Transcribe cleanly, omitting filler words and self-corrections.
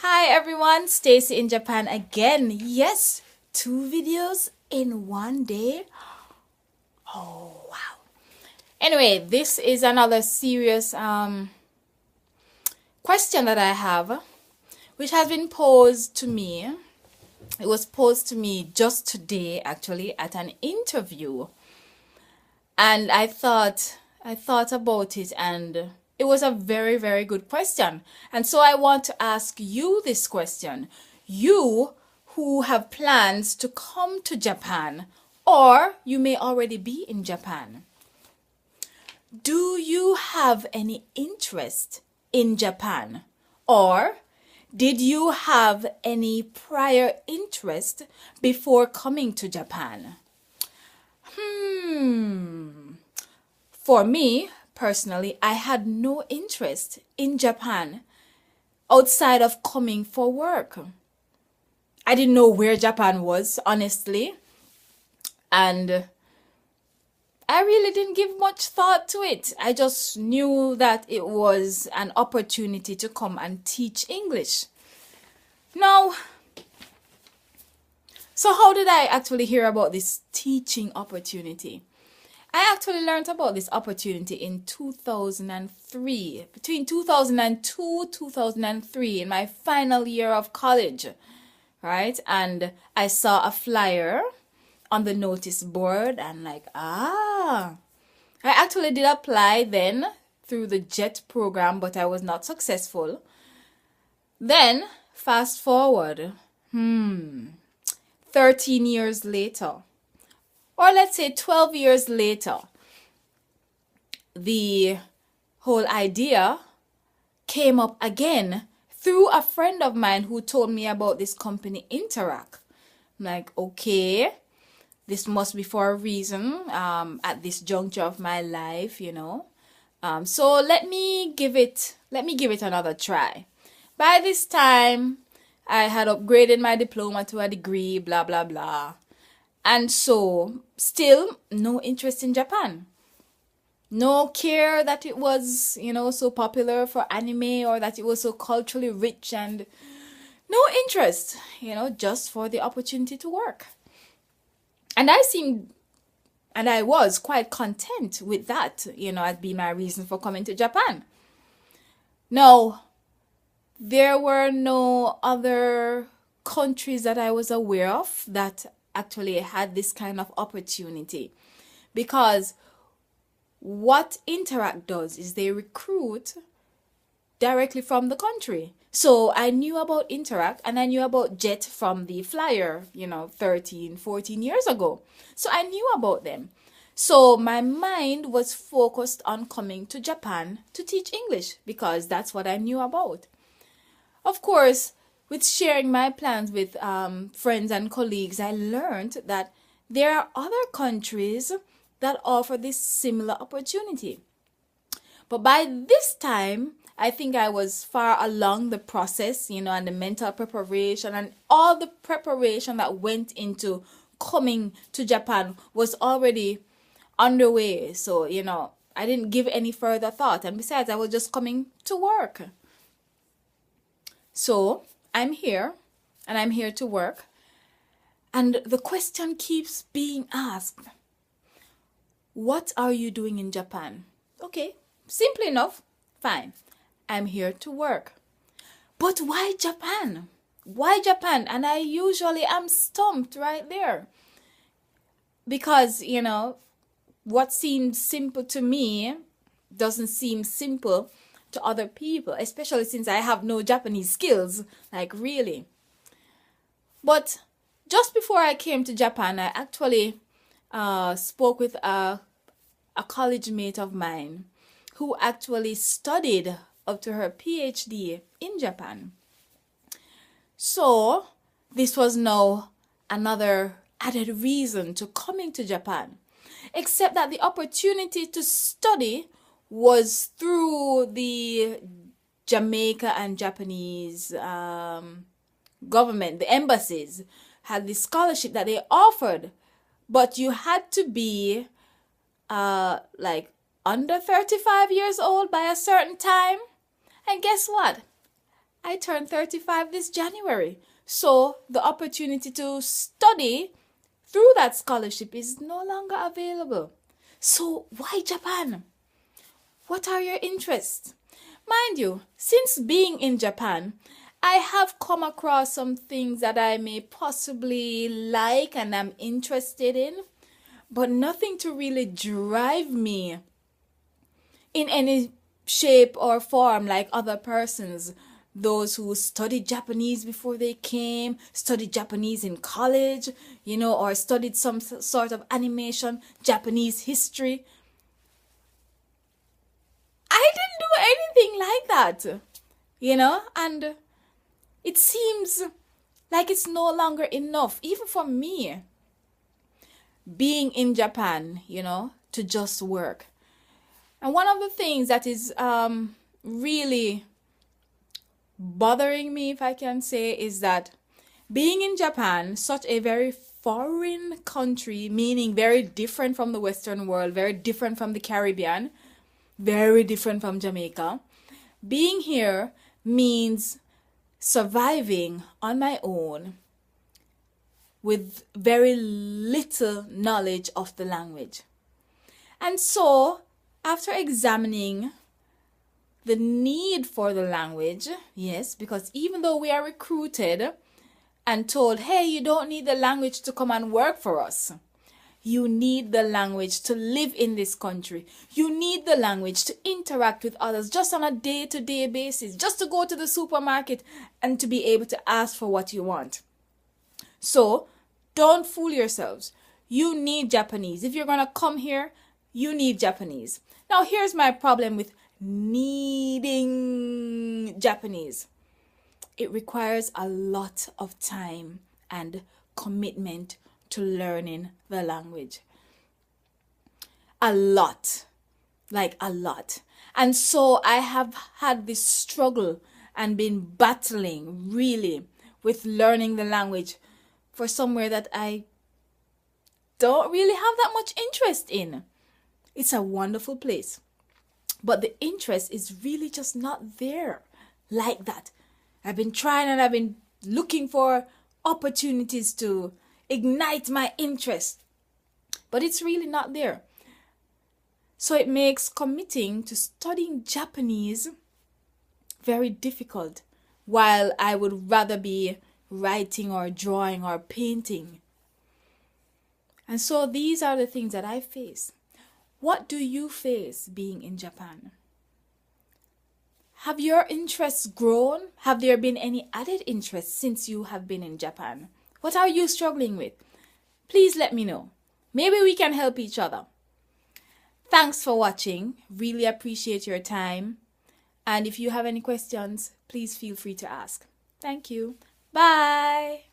Hi everyone, Stacy in Japan again. Yes, 2 videos in one day. Oh wow. Anyway, this is another serious question that I have, which has been posed to me. It was posed to me just today, actually, at an interview. And I thought about it, and it was a very, very good question. And so I want to ask you this question. You who have plans to come to Japan, or you may already be in Japan. Do you have any interest in Japan? Or did you have any prior interest before coming to Japan? For me, personally, I had no interest in Japan outside of coming for work. I didn't know where Japan was, honestly, and I really didn't give much thought to it. I just knew that it was an opportunity to come and teach English. Now, so how did I actually hear about this teaching opportunity? I actually learned about this opportunity in 2003, between 2002 2003, in my final year of college, right? And I saw a flyer on the notice board and I actually did apply then through the JET program, but I was not successful. Then fast forward 13 years later, or let's say 12 years later, the whole idea came up again through a friend of mine who told me about this company Interact. I'm like, okay, this must be for a reason at this juncture of my life, so let me give it another try. By this time, I had upgraded my diploma to a degree, blah blah blah. And so, still no interest in Japan. No care that it was, so popular for anime, or that it was so culturally rich, and no interest, just for the opportunity to work. And I was quite content with that, as being my reason for coming to Japan. Now, there were no other countries that I was aware of that actually had this kind of opportunity, because what Interact does is they recruit directly from the country. So I knew about Interact and I knew about JET from the flyer, 13, 14 years ago. So I knew about them. So my mind was focused on coming to Japan to teach English because that's what I knew about. Of course, with sharing my plans with friends and colleagues, I learned that there are other countries that offer this similar opportunity. But by this time, I think I was far along the process, and the mental preparation and all the preparation that went into coming to Japan was already underway. So, I didn't give any further thought. And besides, I was just coming to work. So, I'm here, and I'm here to work. And the question keeps being asked, what are you doing in Japan? Okay, simple enough. Fine. I'm here to work. But why Japan? Why Japan? And I usually am stumped right there. Because, what seems simple to me doesn't seem simple to other people, especially since I have no Japanese skills, really. But just before I came to Japan, I actually spoke with a college mate of mine who actually studied up to her PhD in Japan. So this was now another added reason to coming to Japan, except that the opportunity to study was through the Jamaica and Japanese government. The embassies had this scholarship that they offered, but you had to be under 35 years old by a certain time. And guess what? I turned 35 this January. So the opportunity to study through that scholarship is no longer available. So why Japan? What are your interests? Mind you, since being in Japan, I have come across some things that I may possibly like and am interested in, but nothing to really drive me in any shape or form like other persons. Those who studied Japanese before they came, studied Japanese in college, or studied some sort of animation, Japanese history. I didn't do anything like that, and it seems like it's no longer enough, even for me, being in Japan, to just work. And one of the things that is really bothering me, if I can say, is that being in Japan, such a very foreign country, meaning very different from the Western world, very different from the Caribbean, very different from Jamaica, being here means surviving on my own with very little knowledge of the language. And so, after examining the need for the language, yes, because even though we are recruited and told, hey, you don't need the language to come and work for us. You need the language to live in this country. You need the language to interact with others just on a day-to-day basis, just to go to the supermarket and to be able to ask for what you want. So, don't fool yourselves. You need Japanese. If you're going to come here, you need Japanese. Now, here's my problem with needing Japanese. It requires a lot of time and commitment to learning the language. A lot. Like a lot. And so I have had this struggle and been battling really with learning the language for somewhere that I don't really have that much interest in. It's a wonderful place. But the interest is really just not there like that. I've been trying and I've been looking for opportunities to ignite my interest. But it's really not there. So it makes committing to studying Japanese very difficult, while I would rather be writing or drawing or painting. And so these are the things that I face. What do you face being in Japan? Have your interests grown? Have there been any added interests since you have been in Japan? What are you struggling with? Please let me know. Maybe we can help each other. Thanks for watching. Really appreciate your time. And if you have any questions, please feel free to ask. Thank you. Bye.